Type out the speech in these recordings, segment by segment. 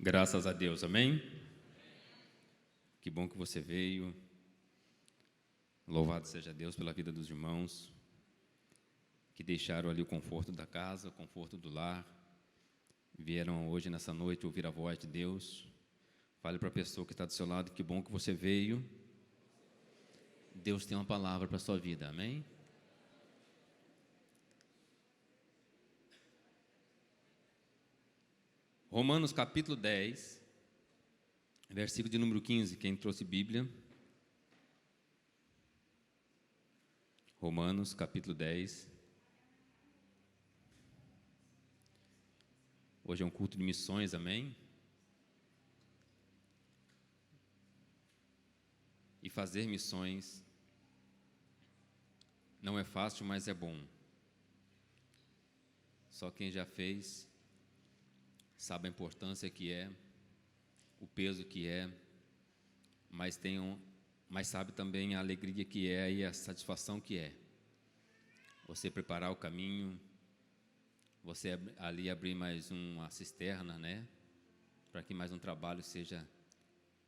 Graças a Deus, amém? Que bom que você veio. Louvado seja Deus pela vida dos irmãos que deixaram ali o conforto da casa, o conforto do lar. Vieram hoje, nessa noite, ouvir a voz de Deus. Fale para a pessoa que está do seu lado, que bom que você veio. Deus tem uma palavra para a sua vida, amém? Romanos capítulo 10, versículo de número 15, quem trouxe Bíblia? Romanos capítulo 10. Hoje é um culto de missões, amém? E fazer missões não é fácil, mas é bom. Só quem já fez sabe a importância que é, o peso que é, mas sabe também a alegria que é e a satisfação que é. Você preparar o caminho, você ali abrir mais uma cisterna, né? Para que mais um trabalho seja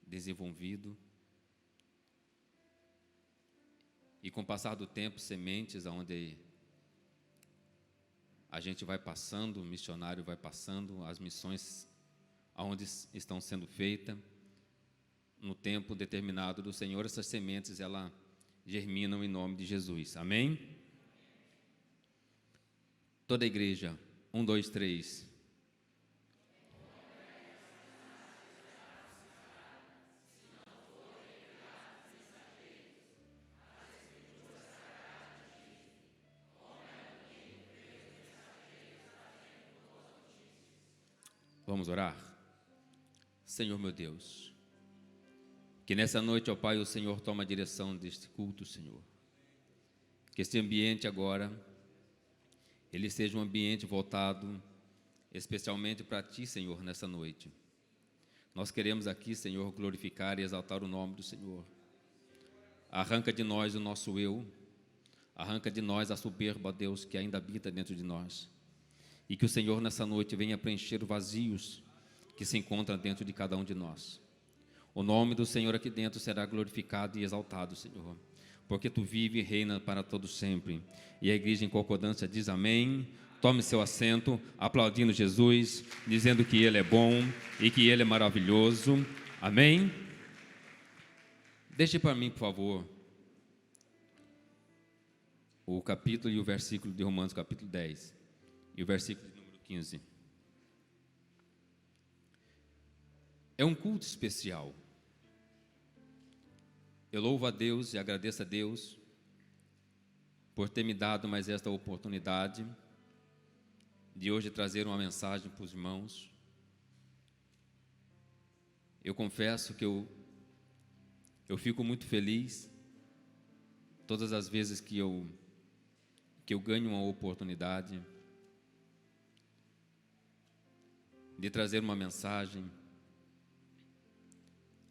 desenvolvido. E com o passar do tempo, sementes aonde a gente vai passando, o missionário vai passando, as missões aonde estão sendo feitas, no tempo determinado do Senhor, essas sementes, elas germinam em nome de Jesus, amém? Toda a igreja, 1, 2, 3. Vamos orar? Senhor meu Deus, que nessa noite, ó Pai, o Senhor toma a direção deste culto, Senhor. Que este ambiente agora, ele seja um ambiente voltado especialmente para Ti, Senhor, nessa noite. Nós queremos aqui, Senhor, glorificar e exaltar o nome do Senhor. Arranca de nós o nosso eu, arranca de nós a soberba, ó Deus, que ainda habita dentro de nós. E que o Senhor nessa noite venha preencher os vazios que se encontram dentro de cada um de nós. O nome do Senhor aqui dentro será glorificado e exaltado, Senhor, porque Tu vive e reina para todo sempre. E a igreja em concordância diz amém. Tome seu assento, aplaudindo Jesus, dizendo que Ele é bom e que Ele é maravilhoso. Amém? Deixe para mim, por favor, o capítulo e o versículo de Romanos, capítulo 10, e o versículo de número 15. É um culto especial. Eu louvo a Deus e agradeço a Deus por ter me dado mais esta oportunidade de hoje trazer uma mensagem para os irmãos. Eu confesso que eu fico muito feliz todas as vezes que eu ganho uma oportunidade de trazer uma mensagem.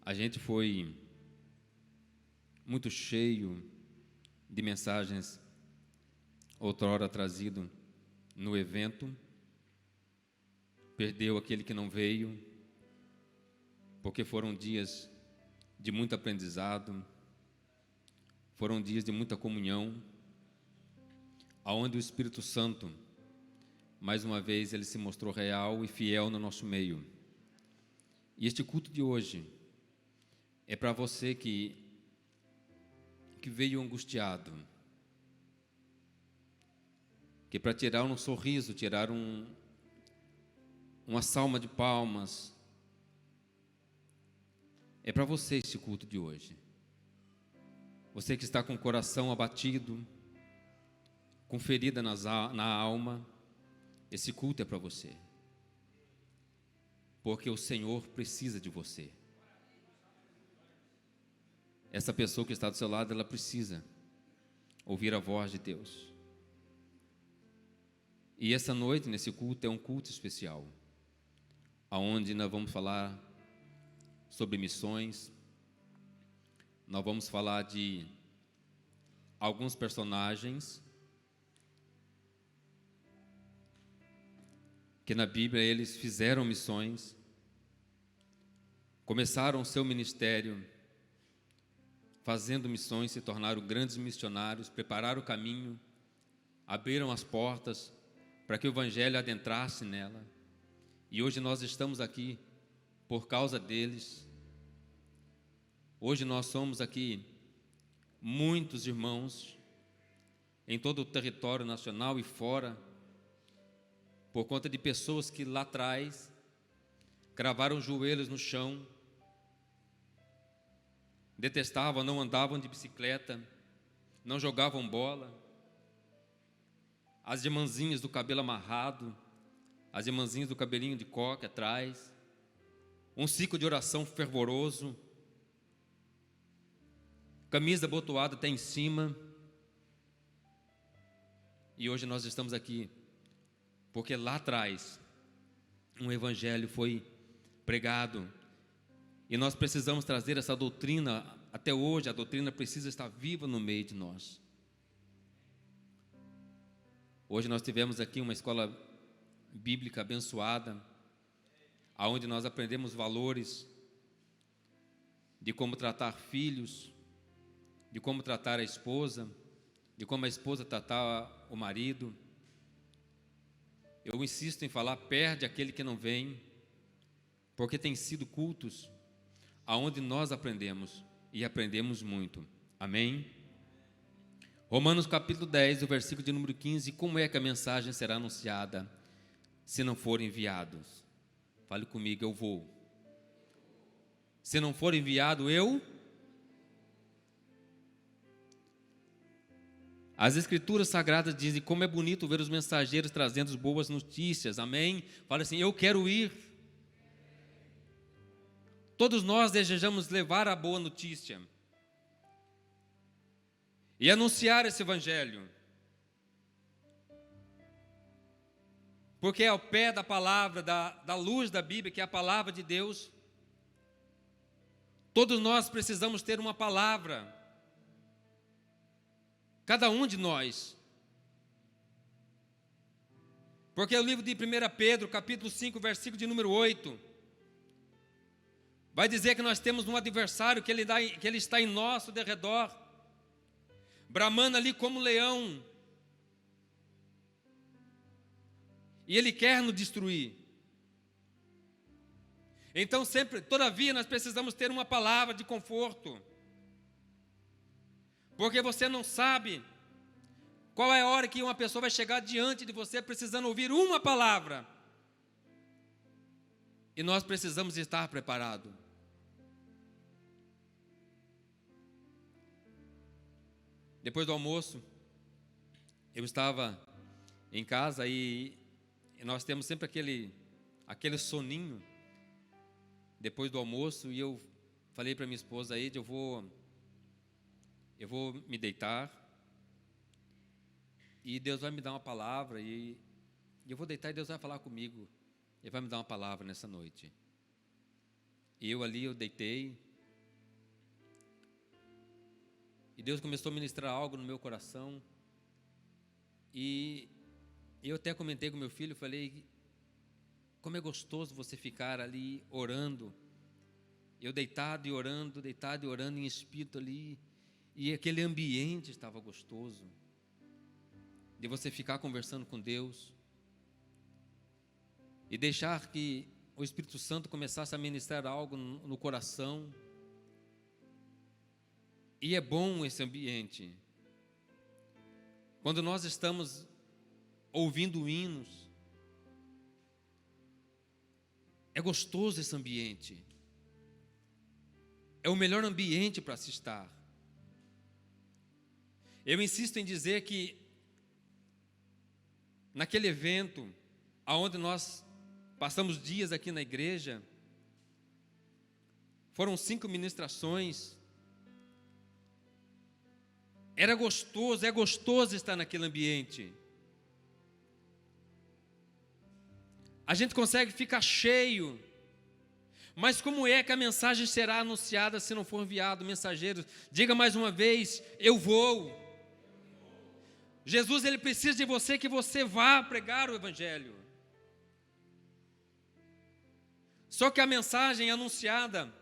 A gente foi muito cheio de mensagens outrora trazido no evento, perdeu aquele que não veio, porque foram dias de muito aprendizado, foram dias de muita comunhão, aonde o Espírito Santo, mais uma vez, ele se mostrou real e fiel no nosso meio. E este culto de hoje é para você que veio angustiado, que para tirar um sorriso, tirar uma salva de palmas, é para você esse culto de hoje. Você que está com o coração abatido, com ferida na alma, esse culto é para você, porque o Senhor precisa de você. Essa pessoa que está do seu lado, ela precisa ouvir a voz de Deus. E essa noite, nesse culto, é um culto especial, aonde nós vamos falar sobre missões, nós vamos falar de alguns personagens que na Bíblia eles fizeram missões começaram o seu ministério, fazendo missões, se tornaram grandes missionários, prepararam o caminho, abriram as portas para que o Evangelho adentrasse nela. E hoje nós estamos aqui por causa deles. Hoje nós somos aqui muitos irmãos em todo o território nacional e fora, por conta de pessoas que lá atrás cravaram os joelhos no chão, detestavam, não andavam de bicicleta, não jogavam bola, as irmãzinhas do cabelo amarrado, as irmãzinhas do cabelinho de coque atrás, um ciclo de oração fervoroso, camisa abotoada até em cima. E hoje nós estamos aqui porque lá atrás um evangelho foi pregado e nós precisamos trazer essa doutrina. Até hoje a doutrina precisa estar viva no meio de nós. Hoje nós tivemos aqui uma escola bíblica abençoada, aonde nós aprendemos valores de como tratar filhos, de como tratar a esposa, de como a esposa tratar o marido. Eu insisto em falar, perde aquele que não vem, porque tem sido cultos aonde nós aprendemos, e aprendemos muito. Amém? Romanos capítulo 10, o versículo de número 15, como é que a mensagem será anunciada se não forem enviados? Fale comigo, eu vou. Se não for enviado, eu... As escrituras sagradas dizem como é bonito ver os mensageiros trazendo boas notícias, amém? Fala assim, eu quero ir. Todos nós desejamos levar a boa notícia e anunciar esse evangelho, porque é ao pé da palavra, da luz da Bíblia, que é a palavra de Deus. Todos nós precisamos ter uma palavra, cada um de nós, porque o livro de 1 Pedro, capítulo 5, versículo de número 8, vai dizer que nós temos um adversário, que ele está em nosso derredor, bramando ali como leão, e ele quer nos destruir. Então sempre, todavia, nós precisamos ter uma palavra de conforto, porque você não sabe qual é a hora que uma pessoa vai chegar diante de você precisando ouvir uma palavra, e nós precisamos estar preparados. Depois do almoço, eu estava em casa e nós temos sempre aquele soninho depois do almoço, e eu falei para minha esposa, Eide, eu vou me deitar e Deus vai me dar uma palavra, e eu vou deitar e Deus vai falar comigo, Ele vai me dar uma palavra nessa noite. E eu deitei, e Deus começou a ministrar algo no meu coração, e eu até comentei com meu filho, falei, como é gostoso você ficar ali orando, eu deitado e orando em espírito ali, e aquele ambiente estava gostoso, de você ficar conversando com Deus, e deixar que o Espírito Santo começasse a ministrar algo no coração. E é bom esse ambiente, quando nós estamos ouvindo hinos, é gostoso esse ambiente, é o melhor ambiente para se estar. Eu insisto em dizer que naquele evento, aonde nós passamos dias aqui na igreja, foram 5 ministrações, era gostoso, é gostoso estar naquele ambiente. A gente consegue ficar cheio, mas como é que a mensagem será anunciada se não for enviado mensageiros? Diga mais uma vez, eu vou. Jesus, Ele precisa de você, que você vá pregar o Evangelho. Só que a mensagem anunciada,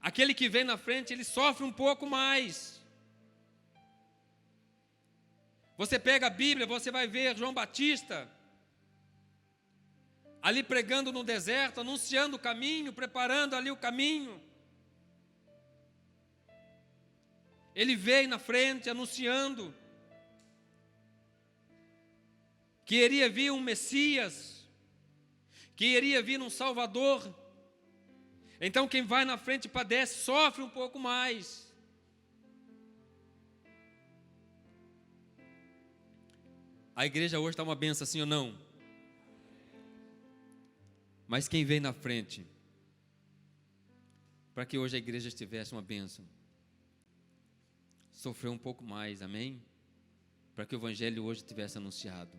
aquele que vem na frente, ele sofre um pouco mais. Você pega a Bíblia, você vai ver João Batista ali pregando no deserto, anunciando o caminho, preparando ali o caminho. Ele veio na frente anunciando que iria vir um Messias, que iria vir um Salvador. Então quem vai na frente padece, sofre um pouco mais. A igreja hoje está uma benção, sim ou não? Mas quem vem na frente, para que hoje a igreja estivesse uma bênção, sofreu um pouco mais, amém? Para que o evangelho hoje tivesse anunciado.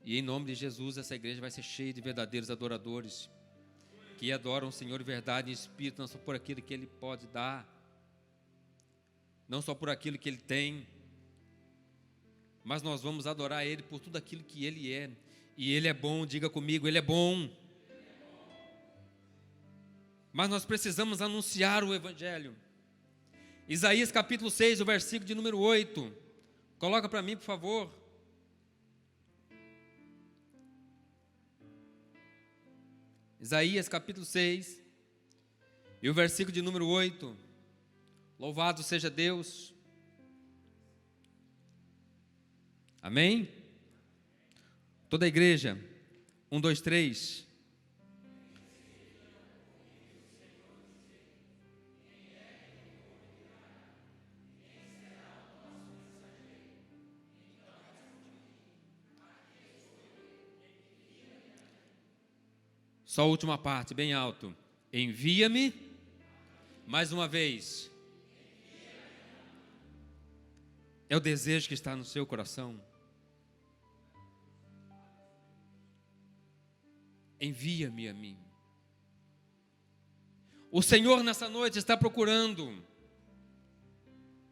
E em nome de Jesus, essa igreja vai ser cheia de verdadeiros adoradores, que adoram o Senhor em verdade e em espírito, não só por aquilo que Ele pode dar, não só por aquilo que Ele tem, mas nós vamos adorar Ele por tudo aquilo que Ele é. E Ele é bom, diga comigo, Ele é bom. Mas nós precisamos anunciar o evangelho. Isaías capítulo 6, o versículo de número 8. Coloca para mim, por favor. Isaías capítulo 6, e o versículo de número 8. Louvado seja Deus. Amém? Toda a igreja. 1, 2, 3. Só a última parte, bem alto. Envia-me. Mais uma vez. É o desejo que está no seu coração. Envia-me a mim. O Senhor nessa noite está procurando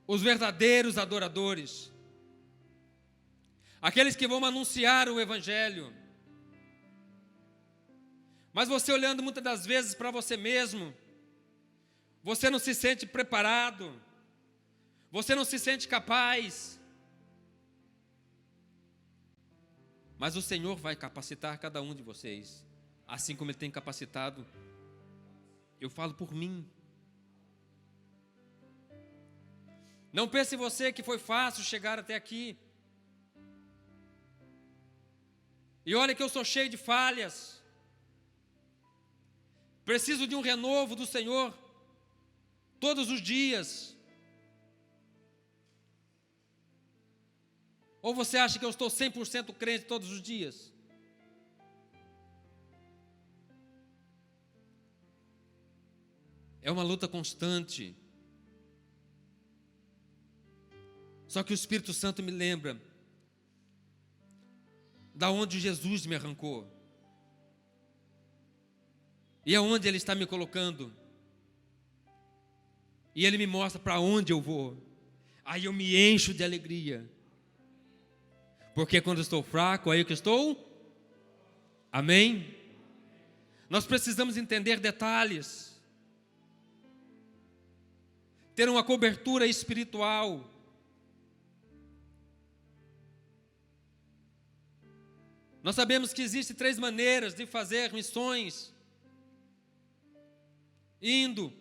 os verdadeiros adoradores, aqueles que vão anunciar o evangelho. Mas você olhando muitas das vezes para você mesmo, você não se sente preparado, você não se sente capaz. Mas o Senhor vai capacitar cada um de vocês, assim como Ele tem capacitado. Eu falo por mim. Não pense você que foi fácil chegar até aqui. E olha que eu sou cheio de falhas. Preciso de um renovo do Senhor todos os dias. Ou você acha que eu estou 100% crente todos os dias? É uma luta constante. Só que o Espírito Santo me lembra da onde Jesus me arrancou. E aonde Ele está me colocando. E Ele me mostra para onde eu vou. Aí eu me encho de alegria. Porque quando eu estou fraco, aí que estou. Amém? Nós precisamos entender detalhes. Ter uma cobertura espiritual. Nós sabemos que existem 3 maneiras de fazer missões. Indo,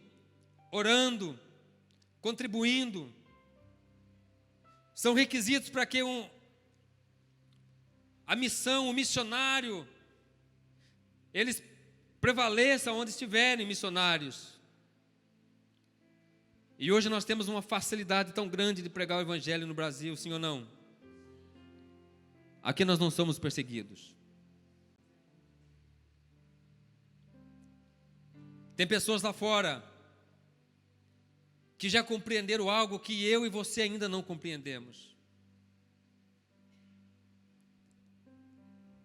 orando, contribuindo. São requisitos para que a missão, o missionário, eles prevaleçam onde estiverem missionários. E hoje nós temos uma facilidade tão grande de pregar o evangelho no Brasil, sim ou não? Aqui nós não somos perseguidos. Tem pessoas lá fora que já compreenderam algo que eu e você ainda não compreendemos.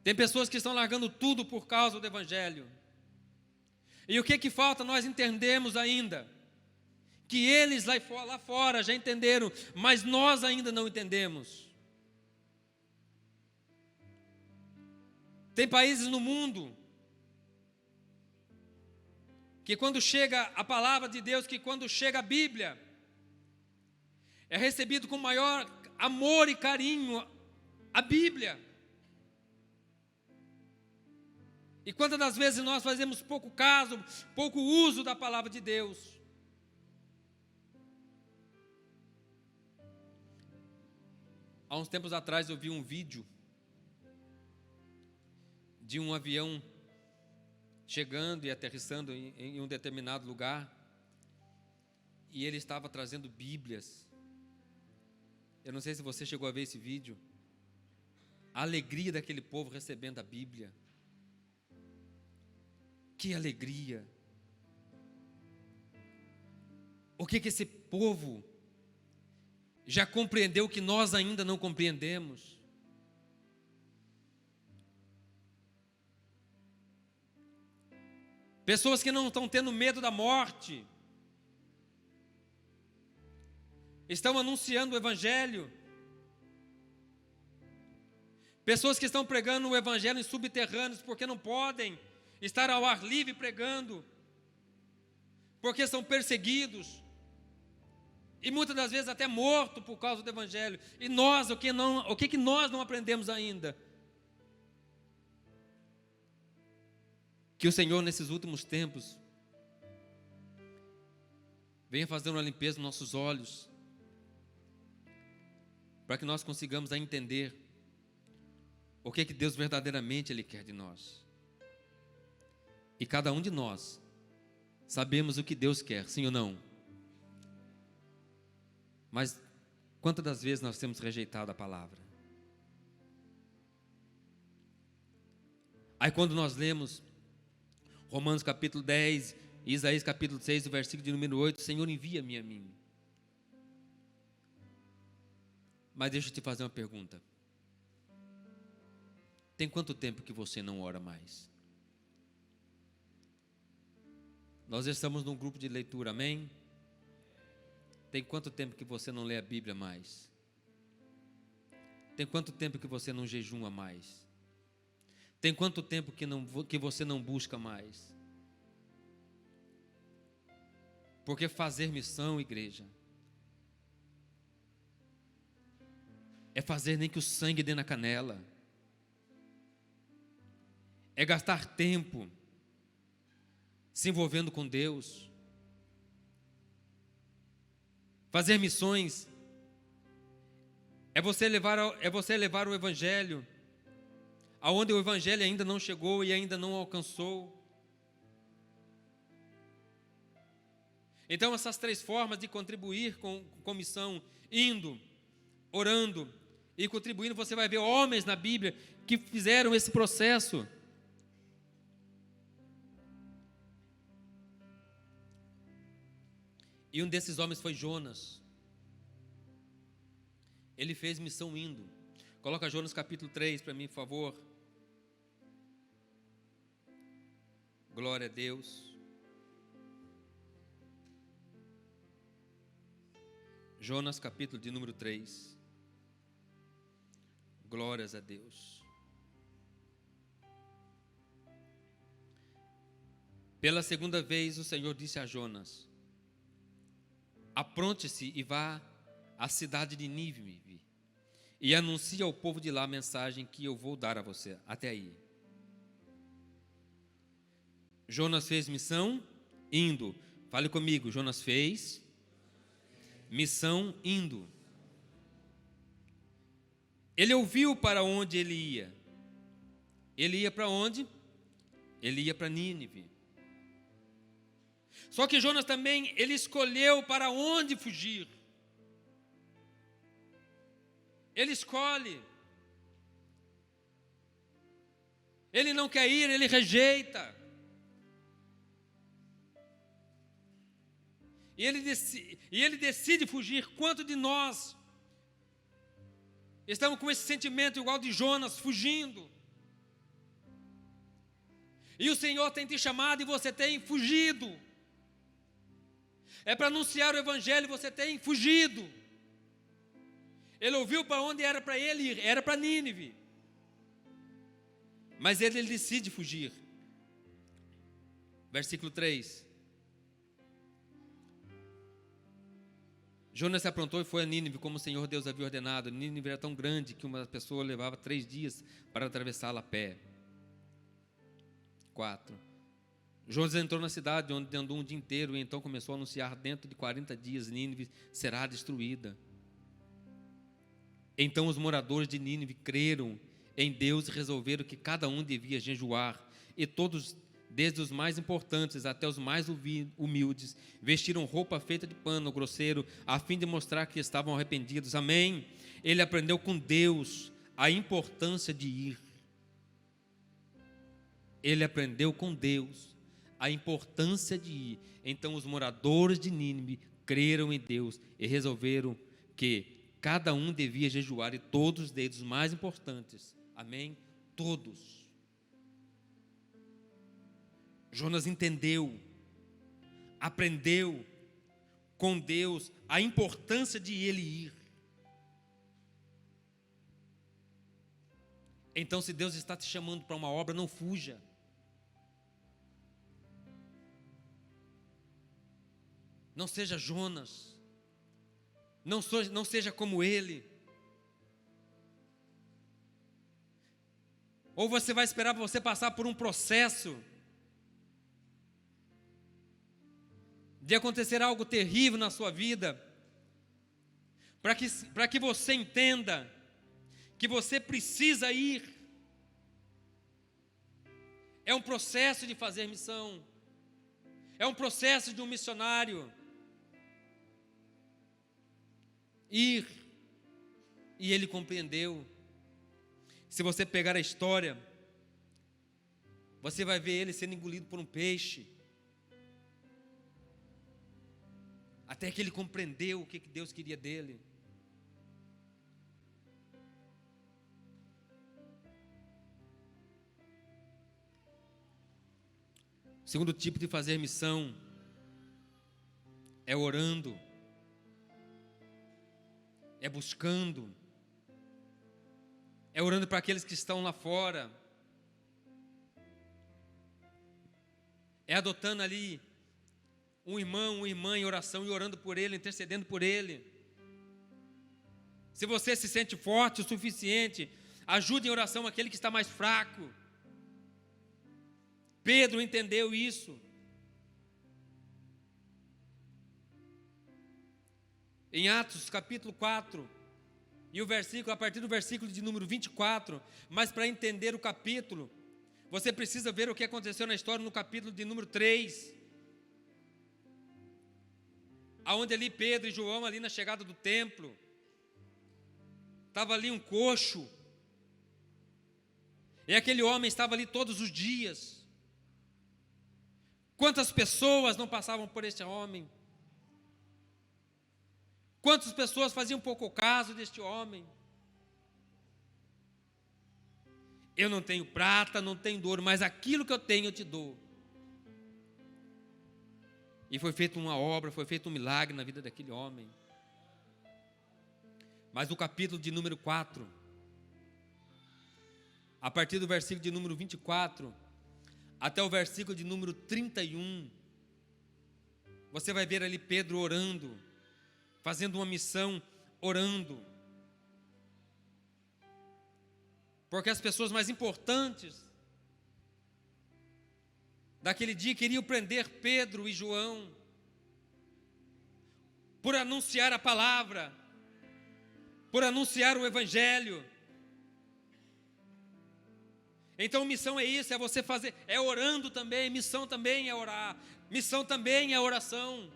Tem pessoas que estão largando tudo por causa do evangelho. E o que falta nós entendemos ainda? Que eles lá fora já entenderam, mas nós ainda não entendemos. Tem países no mundo que quando chega a palavra de Deus, que quando chega a Bíblia, é recebido com maior amor e carinho a Bíblia. E quantas das vezes nós fazemos pouco caso, pouco uso da palavra de Deus? Há uns tempos atrás eu vi um vídeo de um avião chegando e aterrissando em um determinado lugar, e ele estava trazendo Bíblias. Eu não sei se você chegou a ver esse vídeo. A alegria daquele povo recebendo a Bíblia. Que alegria! O que esse povo já compreendeu que nós ainda não compreendemos? Pessoas que não estão tendo medo da morte, estão anunciando o Evangelho. Pessoas que estão pregando o Evangelho em subterrâneos, porque não podem estar ao ar livre pregando, porque são perseguidos, e muitas das vezes até mortos por causa do Evangelho. E nós, o que nós não aprendemos ainda? Que o Senhor, nesses últimos tempos, venha fazer uma limpeza nos nossos olhos, para que nós consigamos entender o que Deus verdadeiramente Ele quer de nós. E cada um de nós sabemos o que Deus quer, sim ou não? Mas quantas das vezes nós temos rejeitado a palavra? Aí quando nós lemos Romanos capítulo 10, Isaías capítulo 6, o versículo de número 8, Senhor, envia-me a mim. Mas deixa eu te fazer uma pergunta. Tem quanto tempo que você não ora mais? Nós estamos num grupo de leitura, amém? Tem quanto tempo que você não lê a Bíblia mais? Tem quanto tempo que você não jejuma mais? Tem quanto tempo que você não busca mais? Porque fazer missão, igreja, é fazer nem que o sangue dê na canela, é gastar tempo se envolvendo com Deus. Fazer missões é você levar o Evangelho aonde o Evangelho ainda não chegou e ainda não alcançou. Então essas três formas de contribuir com missão, indo, orando e contribuindo, você vai ver homens na Bíblia que fizeram esse processo. E um desses homens foi Jonas. Ele fez missão indo. Coloca Jonas capítulo 3 para mim, por favor. Glória a Deus. Jonas capítulo de número 3. Glórias a Deus. Pela segunda vez o Senhor disse a Jonas: apronte-se e vá à cidade de Nínive e anuncie ao povo de lá a mensagem que eu vou dar a você. Até aí. Jonas fez missão indo. Fale comigo. Jonas fez missão indo. Ele ouviu para onde ele ia. Ele ia para onde? Ele ia para Nínive. Só que Jonas também, ele escolheu para onde fugir. Ele escolhe. Ele não quer ir, ele rejeita. E ele decide fugir. Quanto de nós estamos com esse sentimento igual de Jonas, fugindo? E o Senhor tem te chamado e você tem fugido. É para anunciar o Evangelho e você tem fugido. Ele ouviu para onde era para ele ir, era para Nínive. Mas ele decide fugir. Versículo 3. Jonas se aprontou e foi a Nínive, como o Senhor Deus havia ordenado. Nínive era tão grande que uma pessoa levava 3 dias para atravessá-la a pé. 4. Jonas entrou na cidade, onde andou um dia inteiro, e então começou a anunciar: dentro de 40 dias Nínive será destruída. Então os moradores de Nínive creram em Deus e resolveram que cada um devia jejuar, e todos, desde os mais importantes até os mais humildes, vestiram roupa feita de pano grosseiro, a fim de mostrar que estavam arrependidos. Amém? Ele aprendeu com Deus a importância de ir. Ele aprendeu com Deus a importância de ir. Então os moradores de Nínive creram em Deus e resolveram que cada um devia jejuar, e todos, desde os mais importantes. Amém? Todos. Jonas entendeu, aprendeu com Deus a importância de ele ir. Então, se Deus está te chamando para uma obra, não fuja. Não seja Jonas. Não seja como ele. Ou você vai esperar você passar por um processo de acontecer algo terrível na sua vida, para que você entenda que você precisa ir. É um processo de fazer missão. É um processo de um missionário. Ir. E ele compreendeu. Se você pegar a história, você vai ver ele sendo engolido por um peixe, até que ele compreendeu o que Deus queria dele. O segundo tipo de fazer missão é orando, é buscando, é orando para aqueles que estão lá fora, é adotando ali um irmão, uma irmã em oração e orando por ele, intercedendo por ele. Se você se sente forte o suficiente, ajude em oração aquele que está mais fraco. Pedro entendeu isso. Em Atos capítulo 4, e a partir do versículo de número 24, mas para entender o capítulo, você precisa ver o que aconteceu na história no capítulo de número 3, aonde ali Pedro e João, ali na chegada do templo, estava ali um coxo, e aquele homem estava ali todos os dias. Quantas pessoas não passavam por este homem? Quantas pessoas faziam pouco caso deste homem? Eu não tenho prata, não tenho ouro, mas aquilo que eu tenho eu te dou. E foi feita uma obra, foi feito um milagre na vida daquele homem. Mas o capítulo de número 4, a partir do versículo de número 24, até o versículo de número 31, você vai ver ali Pedro orando, fazendo uma missão, orando. Porque as pessoas mais importantes daquele dia queriam prender Pedro e João por anunciar a palavra, por anunciar o evangelho. Então missão é isso, é você fazer, é orando também, missão também é orar, missão também é oração.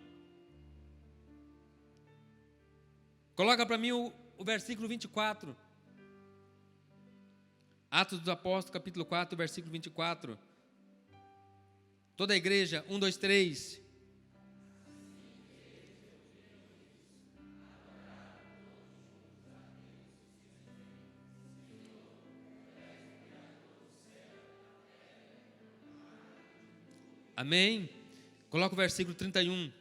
Coloca para mim o versículo 24. Atos dos Apóstolos, capítulo 4, versículo 24. Toda a igreja, 1, 2, 3. Amém? Coloca o versículo 31.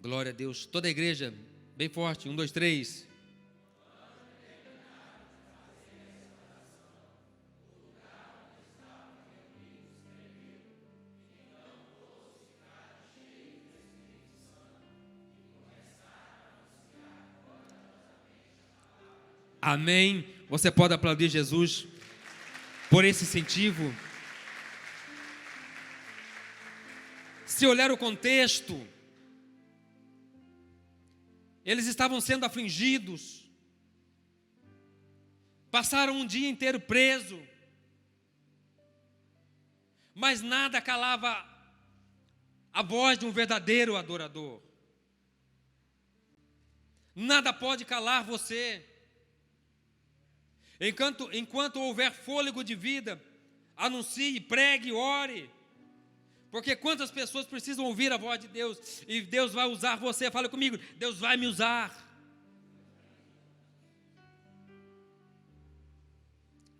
Glória a Deus. Toda a igreja, bem forte, 1, 2, 3. Amém? Você pode aplaudir Jesus por esse incentivo? Se olhar o contexto, eles estavam sendo afligidos, passaram um dia inteiro preso, mas nada calava a voz de um verdadeiro adorador. Nada pode calar você. Enquanto houver fôlego de vida, anuncie, pregue, ore. Porque quantas pessoas precisam ouvir a voz de Deus, e Deus vai usar você. Fala comigo, Deus vai me usar.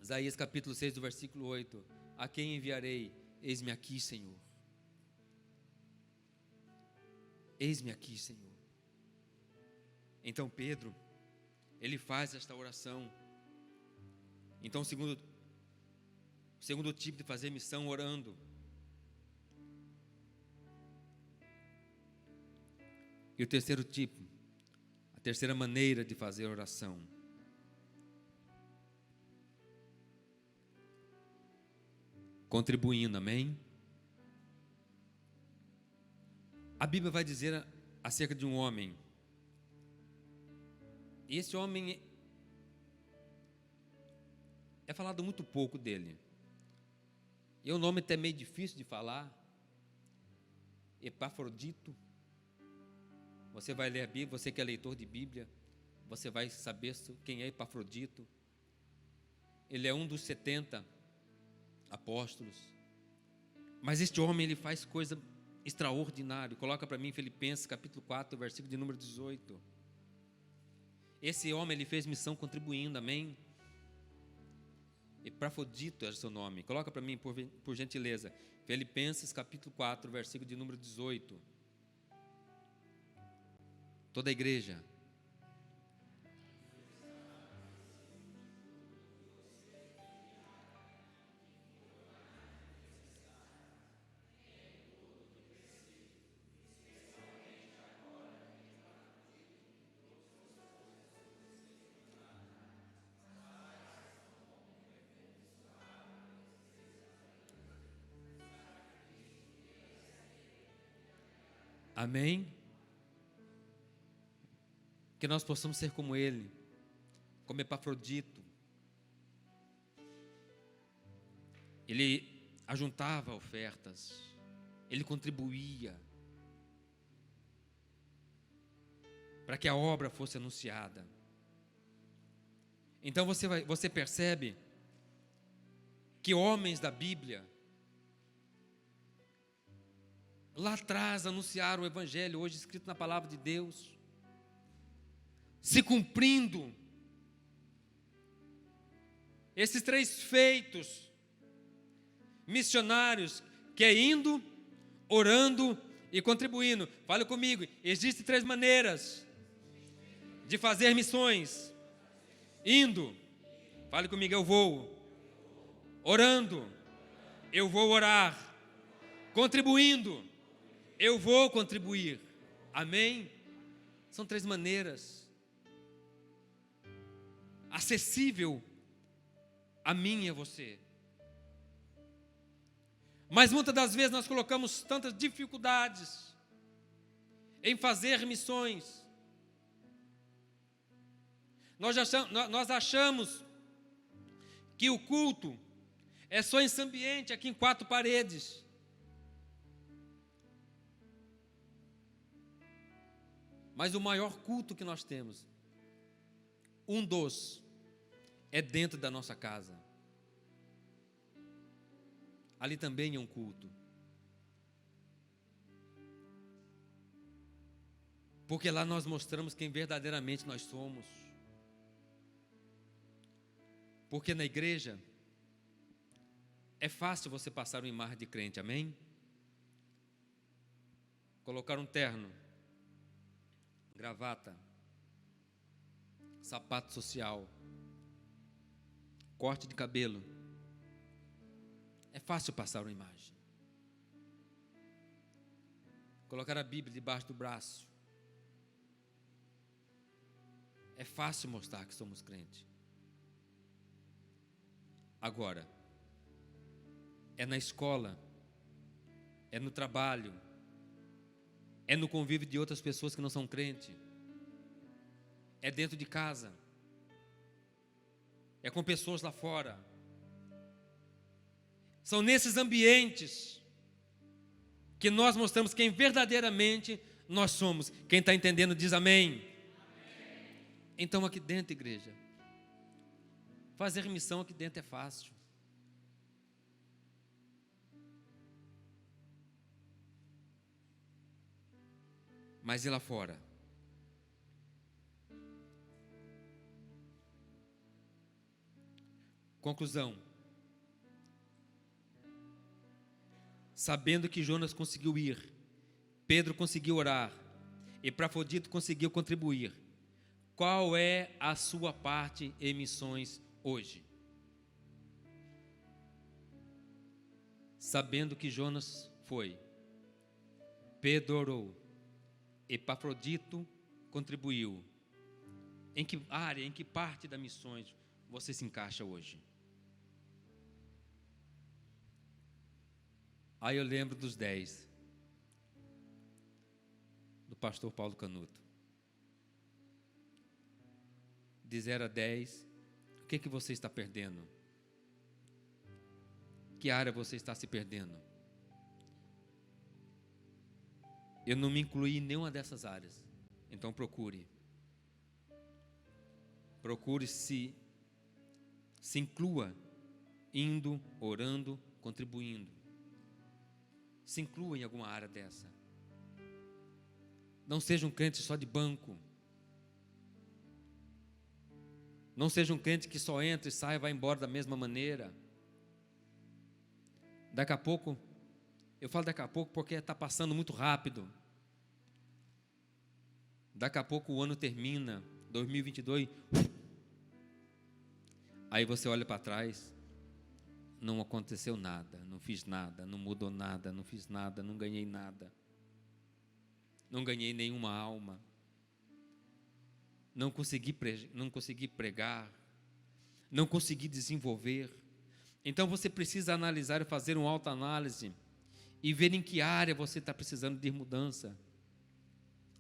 Isaías capítulo 6, do versículo 8. A quem enviarei? Eis-me aqui, Senhor. Eis-me aqui, Senhor. Então Pedro, ele faz esta oração. Então, segundo tipo de fazer missão, orando. E o terceiro tipo, a terceira maneira de fazer oração, contribuindo, amém? A Bíblia vai dizer acerca de um homem, e esse homem é falado muito pouco dele, e o nome até meio difícil de falar, Epafrodito. Você vai ler a Bíblia, você que é leitor de Bíblia, você vai saber quem é Epafrodito. Ele é um dos 70 apóstolos, mas este homem, ele faz coisa extraordinária. Coloca para mim Filipenses capítulo 4, versículo de número 18. Esse homem, ele fez missão contribuindo, amém? Epafrodito é o seu nome. Coloca para mim, por gentileza, Filipenses capítulo 4, versículo de número 18. Toda a igreja. Amém? Que nós possamos ser como ele, como Epafrodito. Ele ajuntava ofertas, ele contribuía para que a obra fosse anunciada. Então você percebe que homens da Bíblia lá atrás anunciaram o Evangelho, hoje escrito na palavra de Deus, se cumprindo esses 3 feitos missionários, que é indo, orando e contribuindo. Fale comigo, existem 3 maneiras de fazer missões: indo, fale comigo, eu vou; orando, eu vou orar; contribuindo, eu vou contribuir. Amém? São 3 maneiras acessível a mim e a você. Mas muitas das vezes nós colocamos tantas dificuldades em fazer missões. Nós achamos que o culto é só esse ambiente aqui em 4 paredes. Mas o maior culto que nós temos, é dentro da nossa casa. Ali também é um culto. Porque lá nós mostramos quem verdadeiramente nós somos. Porque na igreja é fácil você passar uma imagem de crente, amém? Colocar um terno, gravata, sapato social, corte de cabelo. É fácil passar uma imagem. Colocar a Bíblia debaixo do braço. É fácil mostrar que somos crentes. agora. É na escola, é no trabalho, é no convívio de outras pessoas que não são crentes, é dentro de casa, é com pessoas lá fora. São nesses ambientes que nós mostramos quem verdadeiramente nós somos. Quem está entendendo diz amém. Então aqui dentro, igreja, fazer missão aqui dentro é fácil. Mas e lá fora? Conclusão. Sabendo que Jonas conseguiu ir, Pedro conseguiu orar, Epafrodito conseguiu contribuir. Qual é a sua parte em missões hoje? Sabendo que Jonas foi, Pedro orou, Epafrodito contribuiu. Em que área, em que parte das missões você se encaixa hoje? Aí eu lembro dos 10, do pastor Paulo Canuto. De 0 a 10, o que você está perdendo? Que área você está se perdendo? Eu não me incluí em nenhuma dessas áreas. Então procure se inclua, indo, orando, contribuindo. Se inclua em alguma área dessa. Não seja um crente só de banco. Não seja um crente que só entra e sai e vai embora da mesma maneira. Daqui a pouco, eu falo daqui a pouco porque está passando muito rápido. Daqui a pouco o ano termina, 2022. Aí você olha para trás, não aconteceu nada, não fiz nada, não mudou nada, não fiz nada, não ganhei nada. Não ganhei nenhuma alma. Não consegui pregar, não consegui desenvolver. Então você precisa analisar e fazer uma autoanálise e ver em que área você está precisando de mudança.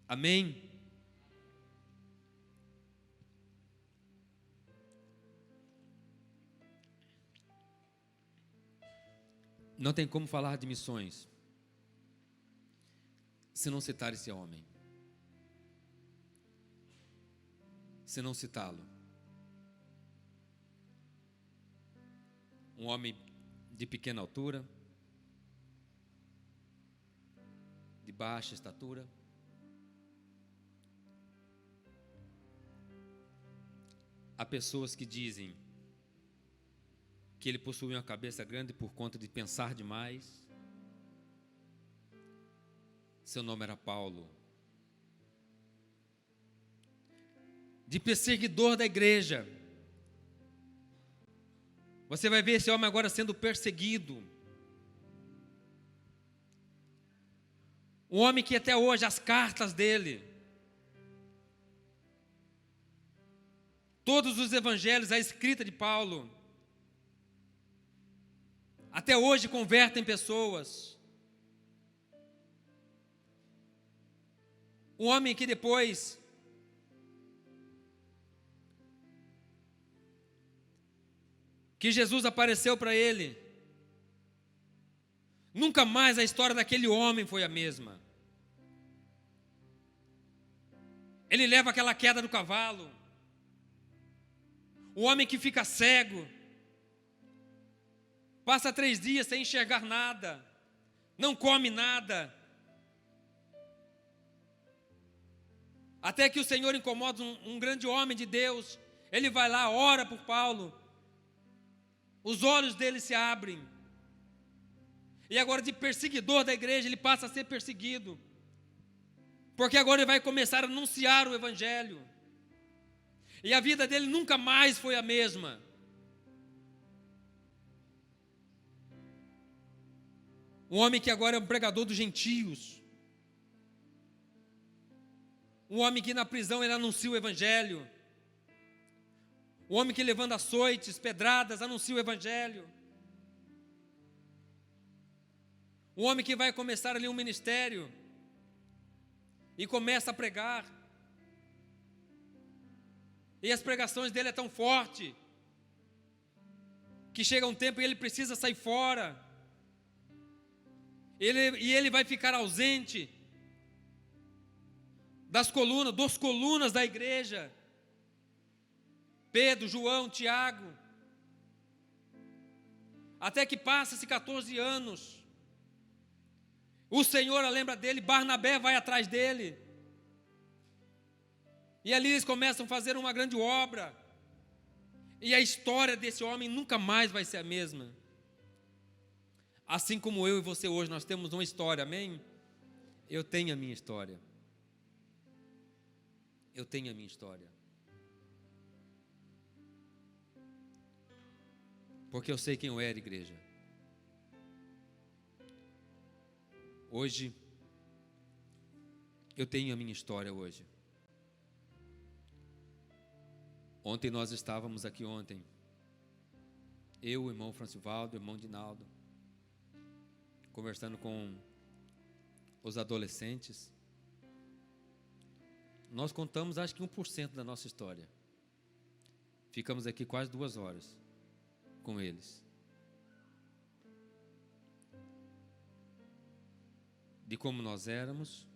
Amém? Não tem como falar de missões se não citar esse homem, se não citá-lo. Um homem de pequena altura, de baixa estatura, há pessoas que dizem que ele possui uma cabeça grande por conta de pensar demais. Seu nome era Paulo. De perseguidor da igreja. Você vai ver esse homem agora sendo perseguido. Um homem que até hoje as cartas dele, todos os evangelhos, a escrita de Paulo, até hoje convertem pessoas. Um homem que depois que Jesus apareceu para ele, nunca mais a história daquele homem foi a mesma. Ele leva aquela queda do cavalo. O homem que fica cego, passa 3 dias sem enxergar nada, não come nada, até que o Senhor incomoda um grande homem de Deus. Ele vai lá, ora por Paulo, os olhos dele se abrem, e agora de perseguidor da igreja ele passa a ser perseguido, porque agora ele vai começar a anunciar o evangelho, e a vida dele nunca mais foi a mesma. Um homem que agora é um pregador dos gentios, um homem que na prisão ele anuncia o evangelho, O homem que levanta açoites, pedradas, anuncia o evangelho. O homem que vai começar ali um ministério e começa a pregar. E as pregações dele é tão forte que chega um tempo e ele precisa sair fora. Ele vai ficar ausente dos colunas da igreja. Pedro, João, Tiago. Até que passa-se 14 anos. O Senhor lembra dele, Barnabé vai atrás dele. E ali eles começam a fazer uma grande obra. E a história desse homem nunca mais vai ser a mesma. Assim como eu e você hoje, nós temos uma história, amém? Eu tenho a minha história. Eu tenho a minha história. Porque eu sei quem eu era, igreja. Hoje, eu tenho a minha história hoje. Ontem nós estávamos aqui ontem. Eu, o irmão Francivaldo, o irmão Dinaldo, conversando com os adolescentes. Nós contamos acho que 1% da nossa história. Ficamos aqui quase 2 horas com eles. De como nós éramos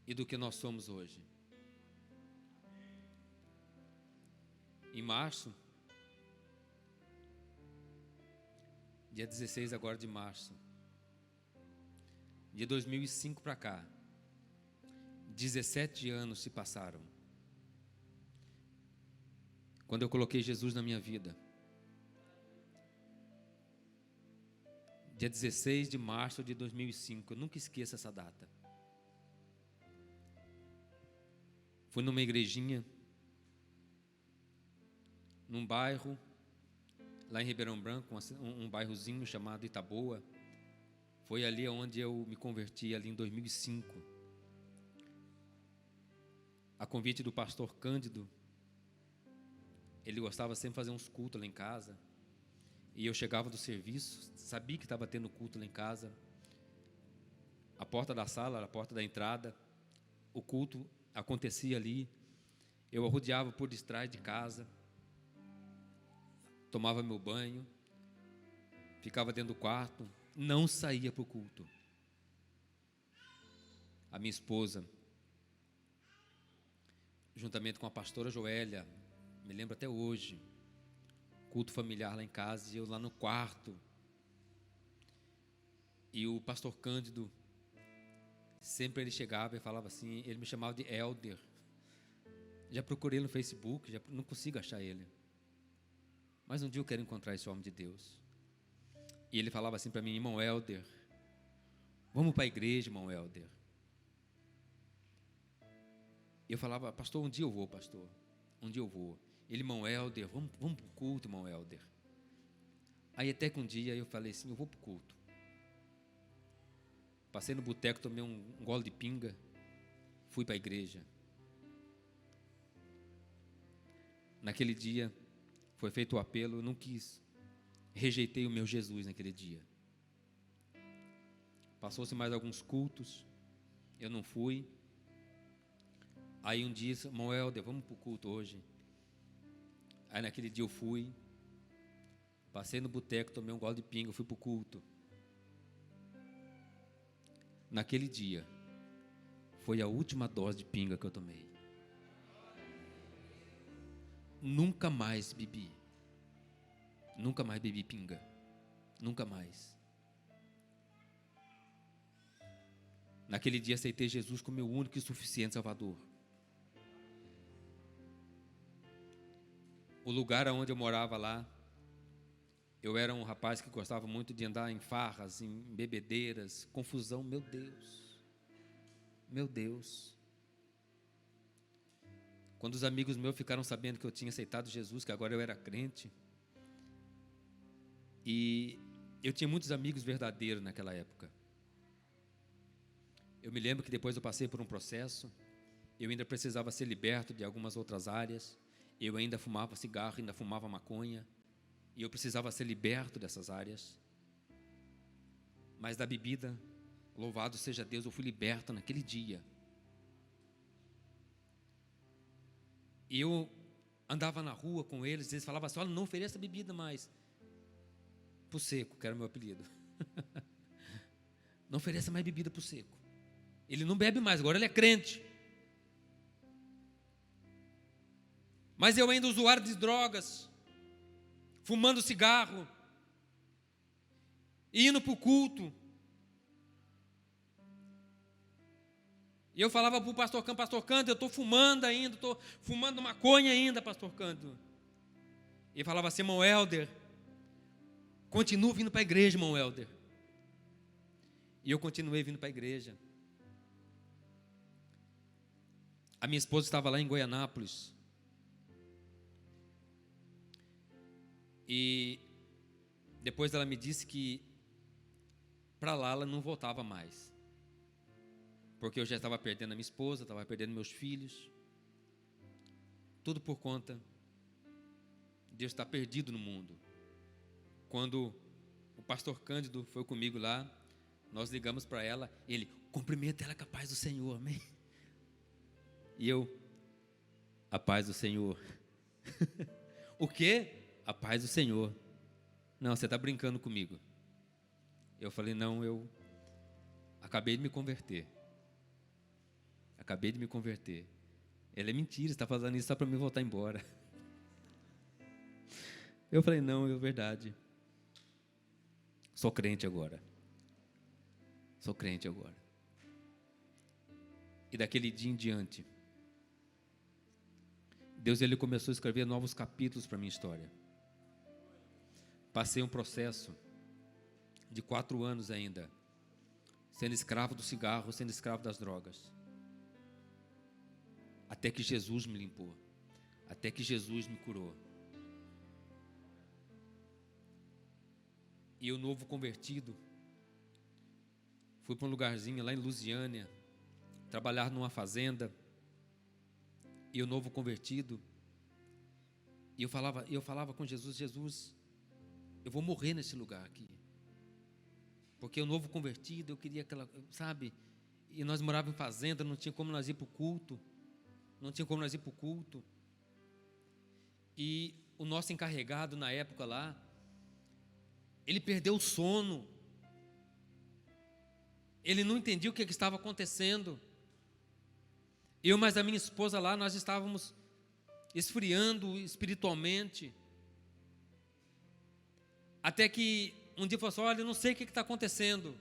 e do que nós somos hoje. Em março, dia 16 agora de março, de 2005 para cá, 17 anos se passaram. Quando eu coloquei Jesus na minha vida. Dia 16 de março de 2005, eu nunca esqueço essa data. Fui numa igrejinha, num bairro, lá em Ribeirão Branco, um bairrozinho chamado Itaboa. Foi ali onde eu me converti, ali em 2005. A convite do pastor Cândido, ele gostava sempre de fazer uns cultos lá em casa. E eu chegava do serviço, sabia que estava tendo culto lá em casa. A porta da sala, a porta da entrada, o culto acontecia ali. Eu arrodeava por detrás de casa, tomava meu banho, ficava dentro do quarto, não saía para o culto. A minha esposa, juntamente com a pastora Joélia, me lembro até hoje, culto familiar lá em casa, e eu lá no quarto. E o pastor Cândido, sempre ele chegava e falava assim, ele me chamava de Elder. Já procurei no Facebook, já não consigo achar ele. Mas um dia eu quero encontrar esse homem de Deus. E ele falava assim para mim, irmão Elder, vamos para a igreja, irmão Elder. Eu falava, pastor, um dia eu vou, pastor. Um dia eu vou. Ele, irmão Elder, vamos para o culto, irmão Elder. Aí até que um dia eu falei assim, eu vou para o culto. Passei no boteco, tomei um gole de pinga, fui para a igreja. Naquele dia, foi feito o apelo, eu não quis. Rejeitei o meu Jesus naquele dia. Passou-se mais alguns cultos, eu não fui. Aí um dia, irmão Helder, vamos para o culto hoje. Aí naquele dia eu fui, passei no boteco, tomei um gole de pinga, fui para o culto. Naquele dia, foi a última dose de pinga que eu tomei. Nunca mais bebi. Nunca mais bebi pinga. Nunca mais. Naquele dia aceitei Jesus como meu único e suficiente Salvador. O lugar onde eu morava lá, eu era um rapaz que gostava muito de andar em farras, em bebedeiras, confusão, meu Deus. Meu Deus. Quando os amigos meus ficaram sabendo que eu tinha aceitado Jesus, que agora eu era crente, e eu tinha muitos amigos verdadeiros naquela época. Eu me lembro que depois eu passei por um processo, eu ainda precisava ser liberto de algumas outras áreas, eu ainda fumava cigarro, ainda fumava maconha, e eu precisava ser liberto dessas áreas. Mas da bebida, louvado seja Deus, eu fui liberto naquele dia. E eu andava na rua com eles falavam assim: olha, não ofereça bebida mais. Pro Seco, que era o meu apelido. Não ofereça mais bebida pro Seco. Ele não bebe mais, agora ele é crente. Mas eu ainda usuário de drogas, fumando cigarro, indo para o culto. E eu falava para o pastor Cândido, eu estou fumando ainda, estou fumando maconha ainda, pastor Cândido. E ele falava assim: irmão Helder, continua vindo para a igreja, irmão Helder. E eu continuei vindo para a igreja. A minha esposa estava lá em Goianápolis. E depois ela me disse que para lá ela não voltava mais. Porque eu já estava perdendo a minha esposa, estava perdendo meus filhos. Tudo por conta de eu estar perdido no mundo. Quando o pastor Cândido foi comigo lá, nós ligamos para ela, ele: cumprimenta ela com a paz do Senhor, amém? E eu: a paz do Senhor. O quê? A paz do Senhor. Não, você está brincando comigo. Eu falei: não, eu acabei de me converter. Acabei de me converter. Ela: é mentira, você está fazendo isso só para me voltar embora. Eu falei: não, é verdade. Sou crente agora. Sou crente agora. E daquele dia em diante, Deus, ele começou a escrever novos capítulos para a minha história. Passei um processo de 4 anos ainda, sendo escravo do cigarro, sendo escravo das drogas. Até que Jesus me limpou. Até que Jesus me curou. E eu, novo convertido, fui para um lugarzinho lá em Lusiânia, trabalhar numa fazenda. E eu, novo convertido, e eu falava com Jesus: Jesus, eu vou morrer nesse lugar aqui. Porque eu, novo convertido, eu queria aquela, sabe? E nós morávamos em fazenda, não tinha como nós ir para o culto. Não tinha como nós ir para o culto. E o nosso encarregado na época lá, ele perdeu o sono. Ele não entendia o que estava acontecendo. Eu mais a minha esposa lá, nós estávamos esfriando espiritualmente. Até que um dia falou assim: olha, eu não sei o que está acontecendo,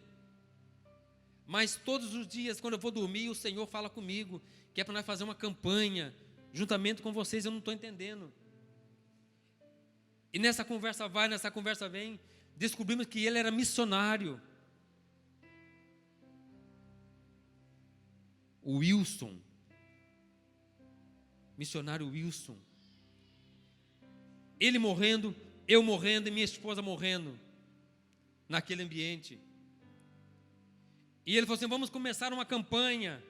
mas todos os dias, quando eu vou dormir, o Senhor fala comigo, que é para nós fazer uma campanha, juntamente com vocês. Eu não estou entendendo. E nessa conversa vai, nessa conversa vem, descobrimos que ele era missionário. O Wilson, missionário Wilson. Ele morrendo, eu morrendo e minha esposa morrendo, naquele ambiente. E ele falou assim: vamos começar uma campanha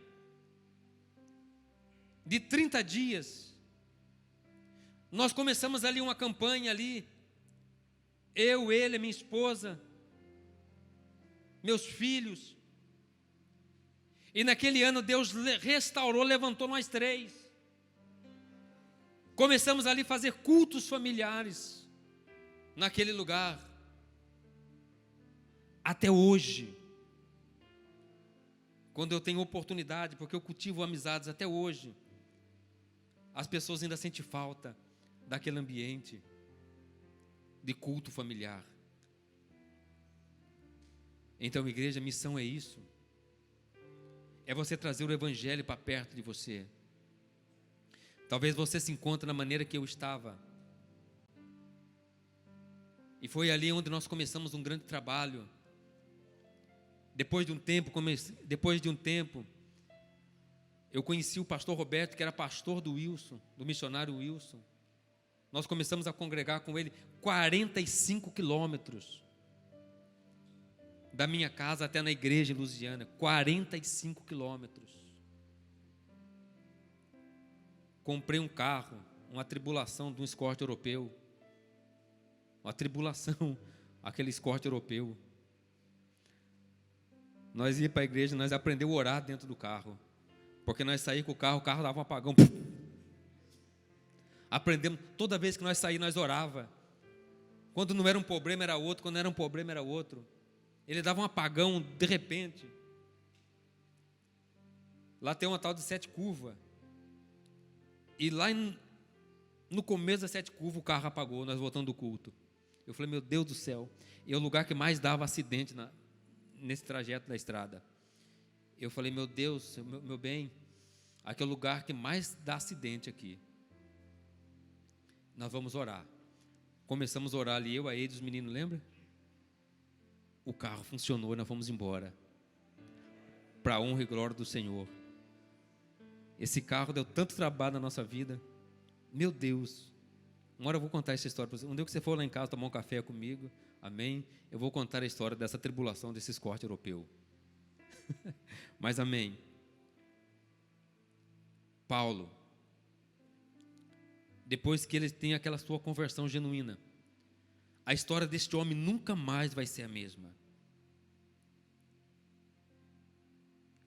de 30 dias. Nós começamos ali uma campanha ali, eu, ele, minha esposa, meus filhos. E naquele ano Deus restaurou, levantou nós 3. Começamos ali a fazer cultos familiares naquele lugar. Até hoje, quando eu tenho oportunidade, porque eu cultivo amizades até hoje, as pessoas ainda sentem falta daquele ambiente de culto familiar. Então, igreja, a missão é isso. É você trazer o evangelho para perto de você. Talvez você se encontre na maneira que eu estava. E foi ali onde nós começamos um grande trabalho. Depois de um tempo, eu conheci o pastor Roberto, que era pastor do Wilson, do missionário Wilson. Nós começamos a congregar com ele 45 quilômetros da minha casa até na igreja em Lusiânia. 45 quilômetros. comprei um carro, uma tribulação de um Escort europeu. Uma tribulação, aquele Escort europeu. Nós ia para a igreja, nós aprendemos a orar dentro do carro. Porque nós saímos com o carro dava um apagão. Aprendemos, toda vez que nós saímos, nós orava. Quando não era um problema, era outro. Quando era um problema, era outro. Ele dava um apagão de repente. Lá tem uma tal de 7 curvas. E lá no começo das 7 curvas, o carro apagou, nós voltando do culto. Eu falei, meu Deus do céu. E é o lugar que mais dava acidente nesse trajeto da estrada. Eu falei, meu Deus, meu bem, aqui é o lugar que mais dá acidente aqui. Nós vamos orar. Começamos a orar ali, eu, a Eide, os meninos, lembra? O carro funcionou, nós fomos embora. Para a honra e glória do Senhor. Esse carro deu tanto trabalho na nossa vida. Meu Deus. Uma hora eu vou contar essa história para você. Um dia que você for lá em casa tomar um café comigo, amém? Eu vou contar a história dessa tribulação, desse Escort europeu. Mas amém. Paulo, depois que ele tem aquela sua conversão genuína, a história deste homem nunca mais vai ser a mesma.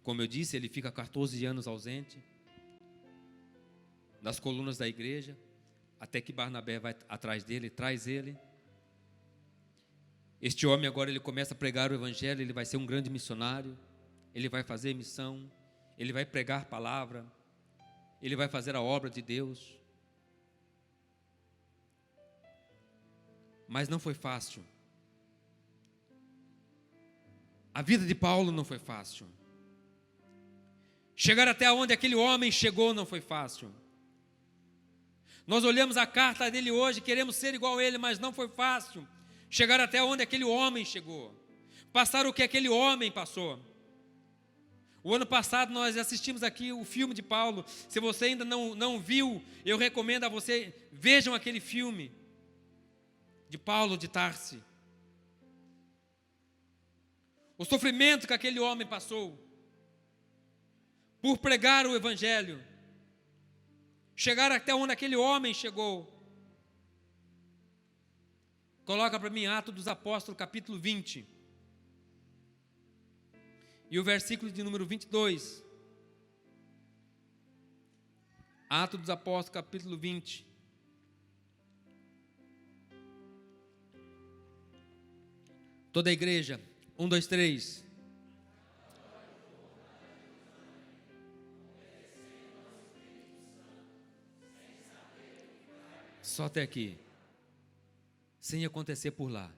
Como eu disse, ele fica 14 anos ausente das colunas da igreja, até que Barnabé vai atrás dele, traz ele. Este homem agora ele começa a pregar o evangelho, ele vai ser um grande missionário, ele vai fazer missão, ele vai pregar palavra, ele vai fazer a obra de Deus. Mas não foi fácil. A vida de Paulo não foi fácil. Chegar até onde aquele homem chegou não foi fácil. Nós olhamos a carta dele hoje, queremos ser igual a ele, mas não foi fácil. Chegar até onde aquele homem chegou. Passar o que aquele homem passou. O ano passado nós assistimos aqui o filme de Paulo. Se você ainda não viu, eu recomendo a você, vejam aquele filme de Paulo de Tarso. O sofrimento que aquele homem passou por pregar o evangelho. Chegar até onde aquele homem chegou. Coloca para mim Atos dos Apóstolos, capítulo 20. E o versículo de número 22. Atos dos Apóstolos, capítulo 20. Toda a igreja. 1, 2, 3. Só até aqui. Sem acontecer por lá.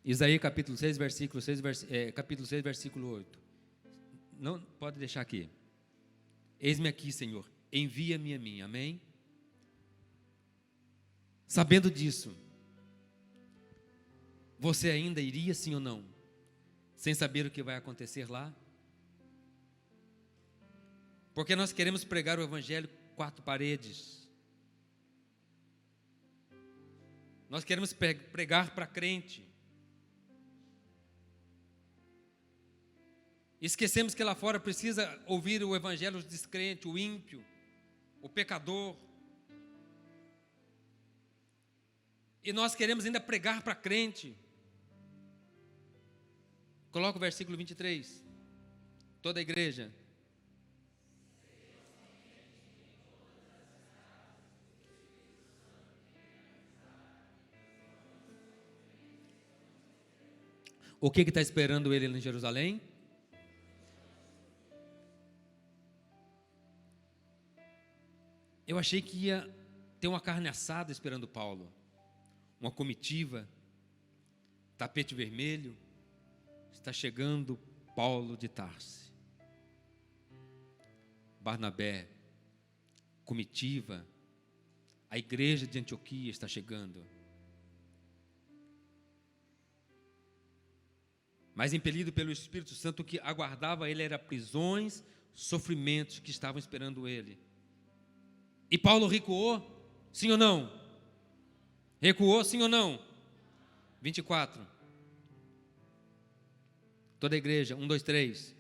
Isaías capítulo 6, versículo 6, capítulo 6, versículo 8. Não, pode deixar aqui. Eis-me aqui, Senhor, envia-me a mim, amém? Sabendo disso, você ainda iria sim ou não? Sem saber o que vai acontecer lá? Porque nós queremos pregar o evangelho 4 paredes. Nós queremos pregar para crente. Esquecemos que lá fora precisa ouvir o evangelho do descrente, o ímpio, o pecador. E nós queremos ainda pregar para crente. Coloca o versículo 23. Toda a igreja. O que está esperando ele em Jerusalém? Eu achei que ia ter uma carne assada esperando Paulo. Uma comitiva, tapete vermelho. Está chegando Paulo de Tarso. Barnabé, comitiva. A igreja de Antioquia está chegando. Mas impelido pelo Espírito Santo, o que aguardava ele era prisões, sofrimentos que estavam esperando ele. E Paulo recuou? Sim ou não? Recuou, sim ou não? 24. Toda a igreja, 1, 2, 3.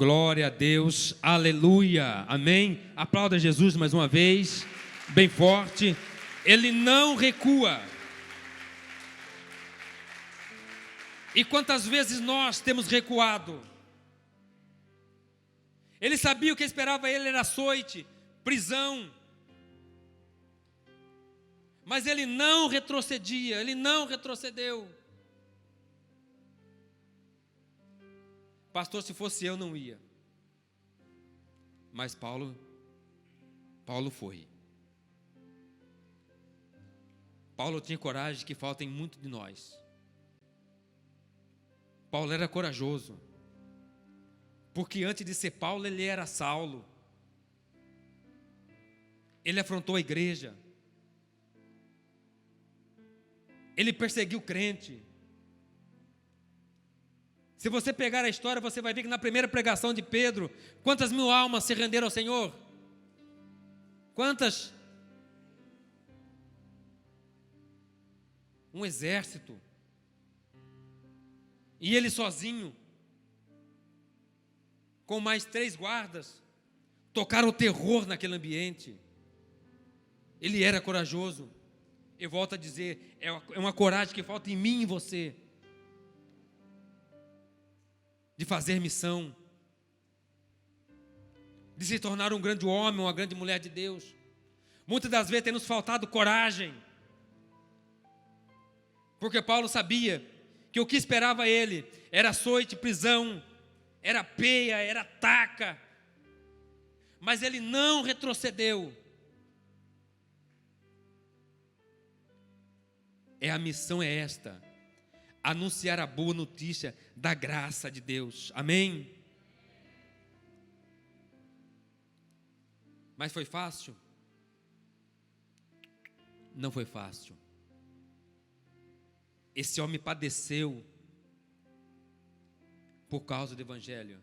Glória a Deus, aleluia, amém. Aplauda Jesus mais uma vez, bem forte. Ele não recua. E quantas vezes nós temos recuado? Ele sabia o que esperava ele era açoite, prisão. Mas ele não retrocedia, ele não retrocedeu. Pastor, se fosse eu, não ia. Mas Paulo foi. Paulo tinha coragem que falta em muito de nós. Paulo era corajoso. Porque antes de ser Paulo, ele era Saulo. Ele afrontou a igreja. Ele perseguiu crente. Se você pegar a história, você vai ver que na primeira pregação de Pedro, quantas mil almas se renderam ao Senhor? Quantas? Um exército. E ele sozinho, com mais 3 guardas, tocaram o terror naquele ambiente. Ele era corajoso. Eu volto a dizer, é uma coragem que falta em mim e em você, de fazer missão, de se tornar um grande homem, uma grande mulher de Deus. Muitas das vezes tem nos faltado coragem, porque Paulo sabia que o que esperava ele era açoite, prisão, era peia, era taca, mas ele não retrocedeu. A missão é esta: anunciar a boa notícia da graça de Deus, amém? Mas foi fácil? Não foi fácil. Esse homem padeceu por causa do Evangelho.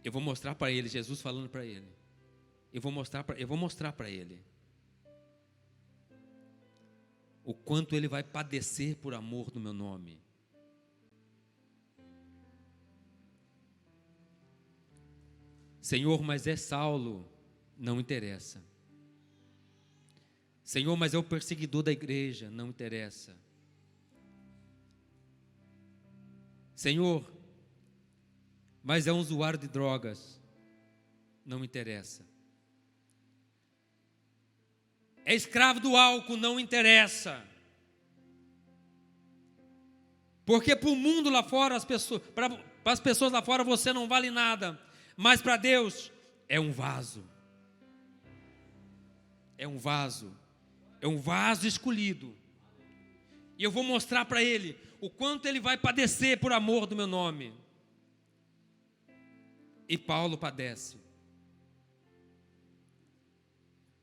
Eu vou mostrar para ele, Jesus falando para ele. Eu vou mostrar para ele o quanto ele vai padecer por amor do meu nome. Senhor, mas é Saulo, não interessa. Senhor, mas é o perseguidor da igreja, não interessa. Senhor, mas é um usuário de drogas, não interessa. É escravo do álcool, não interessa. Porque para o mundo lá fora, para as pessoas lá fora, você não vale nada. Mas para Deus, é um vaso. É um vaso. É um vaso escolhido. E eu vou mostrar para ele o quanto ele vai padecer por amor do meu nome. E Paulo padece.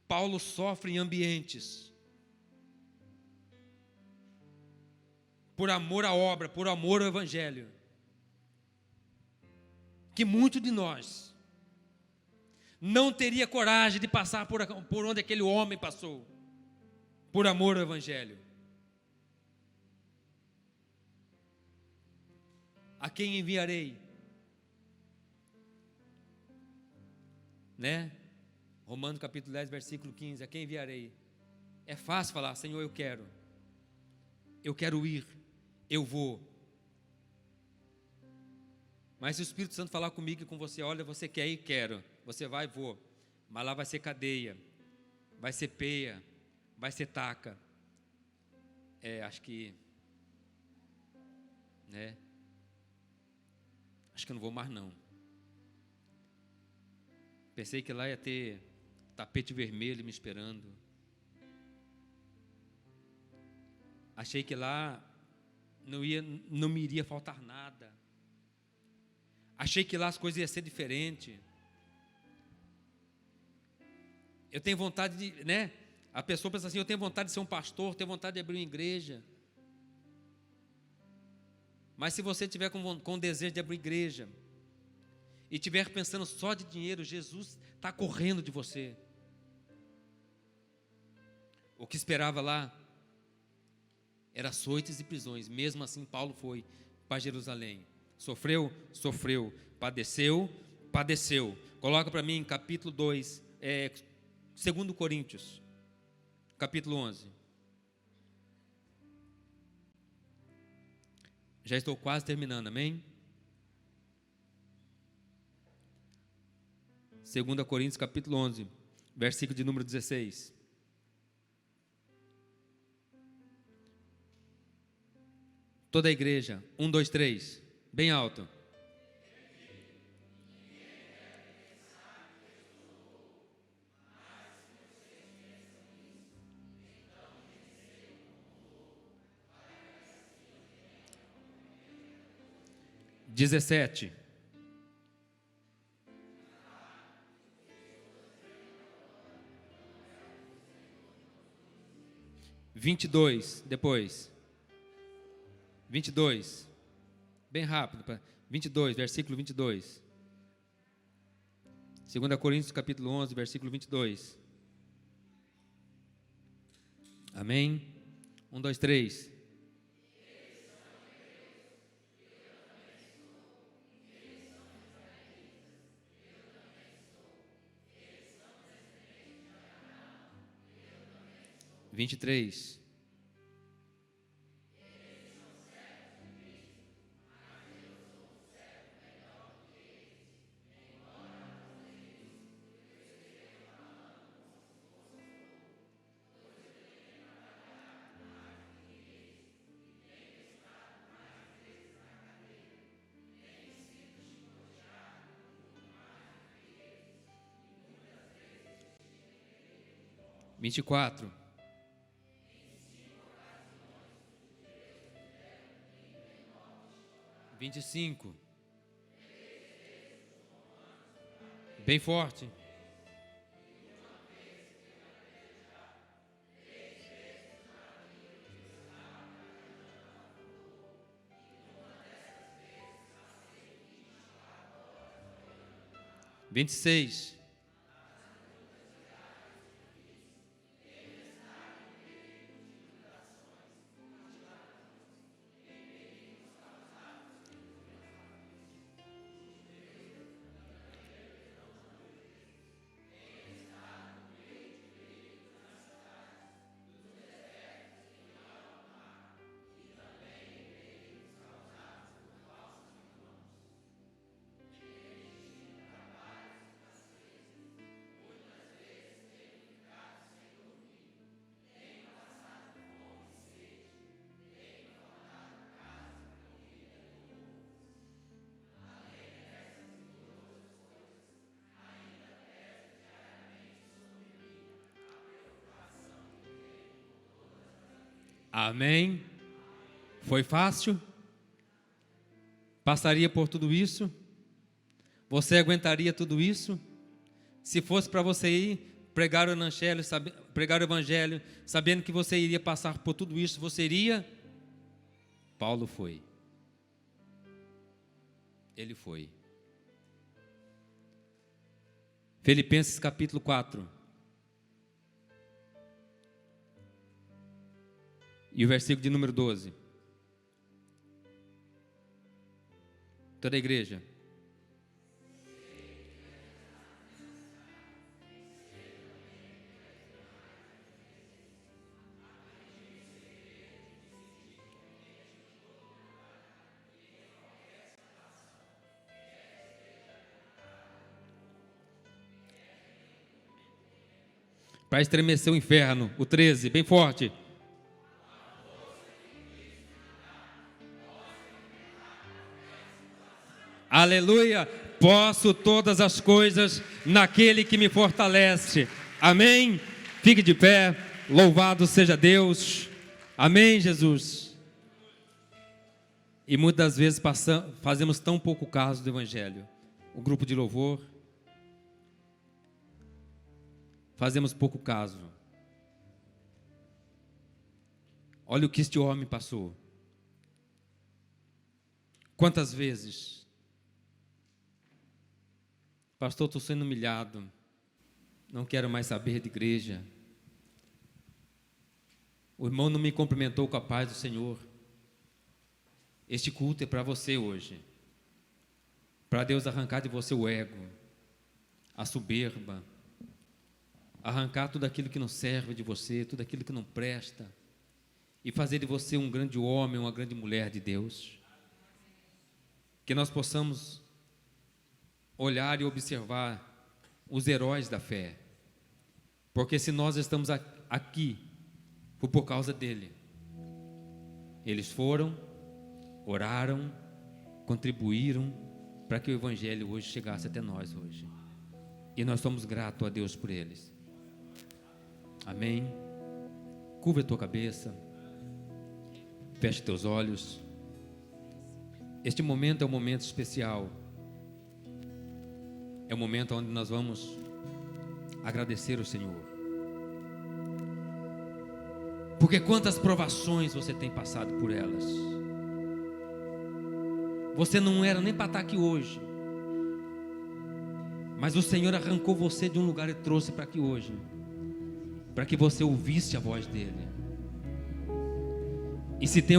Paulo sofre em ambientes, por amor à obra, por amor ao Evangelho, que muitos de nós não teria coragem de passar por onde aquele homem passou, por amor ao Evangelho. A quem enviarei? Né? Romanos capítulo 10, versículo 15, a quem enviarei? É fácil falar, Senhor, eu quero ir, eu vou. Mas se o Espírito Santo falar comigo e com você, olha, você quer ir? Quero. Você vai? Vou. Mas lá vai ser cadeia, vai ser peia, vai ser taca. Acho que, né? Acho que eu não vou mais não. Pensei que lá ia ter tapete vermelho me esperando. Achei que lá não me iria faltar nada. Achei que lá as coisas iam ser diferentes. Eu tenho vontade de, né? A pessoa pensa assim, eu tenho vontade de ser um pastor, tenho vontade de abrir uma igreja. Mas se você tiver com desejo de abrir igreja e estiver pensando só de dinheiro, Jesus está correndo de você. O que esperava lá Era açoites e prisões. Mesmo assim, Paulo foi para Jerusalém. Sofreu? Sofreu. Padeceu? Padeceu. Coloca para mim capítulo 2, 2 Coríntios, capítulo 11. Já estou quase terminando, amém? 2 Coríntios, capítulo 11, versículo de número 16. Toda a igreja, 1, 2, 3, bem alto. Dezessete. 22, depois. 22. Bem rápido. 22, versículo 22. 2 Coríntios, capítulo 11, versículo 22. Amém? 1, 2, 3. Vinte e três. Vinte e quatro. 25. Bem forte. 26. 'Amém'. Foi fácil? Passaria por tudo isso? Você aguentaria tudo isso? Se fosse para você ir pregar o evangelho, sabendo que você iria passar por tudo isso, você iria? Paulo foi. Ele foi. Filipenses capítulo 4. E o versículo de número 12. Toda a igreja. Para estremecer o inferno. O 13, bem forte. Aleluia, posso todas as coisas naquele que me fortalece. Amém? Fique de pé, louvado seja Deus. Amém, Jesus. E muitas vezes fazemos tão pouco caso do evangelho. O grupo de louvor, fazemos pouco caso. Olha o que este homem passou. Quantas vezes? Pastor, estou sendo humilhado, não quero mais saber de igreja. O irmão não me cumprimentou com a paz do Senhor. Este culto é para você hoje. Para Deus arrancar de você o ego, a soberba, arrancar tudo aquilo que não serve de você, tudo aquilo que não presta, e fazer de você um grande homem, uma grande mulher de Deus. Que nós possamos olhar e observar os heróis da fé, porque se nós estamos aqui, foi por causa dele. Eles foram, oraram, contribuíram para que o Evangelho hoje chegasse até nós hoje, e nós somos gratos a Deus por eles. Amém. Curva a tua cabeça, feche teus olhos. Este momento é um momento especial, é um momento onde nós vamos agradecer ao Senhor, porque quantas provações você tem passado por elas. Você não era nem para estar aqui hoje, mas o Senhor arrancou você de um lugar e trouxe para aqui hoje, para que você ouvisse a voz dele. E se tem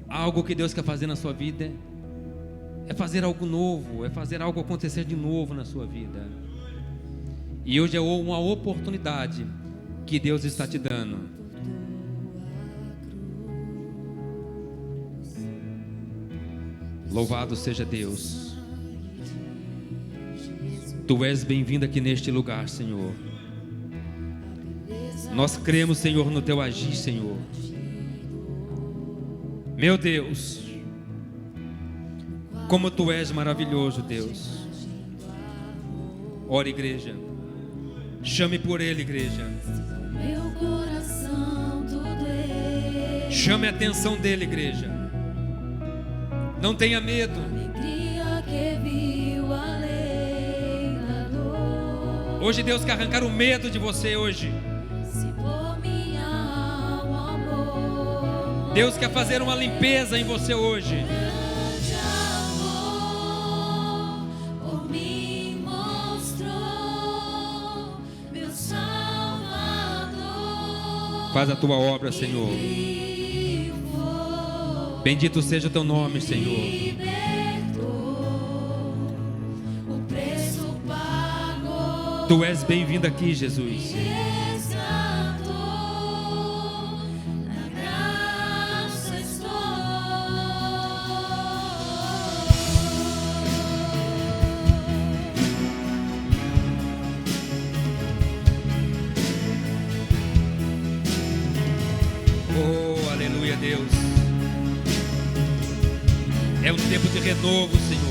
algo que Deus quer fazer na sua vida, é fazer algo novo, é fazer algo acontecer de novo na sua vida. E hoje é uma oportunidade que Deus está te dando. Louvado seja Deus. Tu és bem-vindo aqui neste lugar, Senhor. Nós cremos, Senhor, no teu agir, Senhor. Meu Deus, como tu és maravilhoso, Deus. Ora, igreja, chame por ele, igreja. Meu coração tudo é. Chame a atenção dele, igreja. Não tenha medo. Alegria que viu além da dor. Hoje Deus quer arrancar o medo de você hoje. Se por minha alma amor. Deus quer fazer uma limpeza em você hoje. Grande amor por mim mostrou meu Salvador. Faz a tua obra, Senhor. Bendito seja o teu nome, Senhor. O preço pagou. Tu és bem-vindo aqui, Jesus. Resgatou, na graça estou. Oh, aleluia, Deus. É um tempo de renovo, Senhor.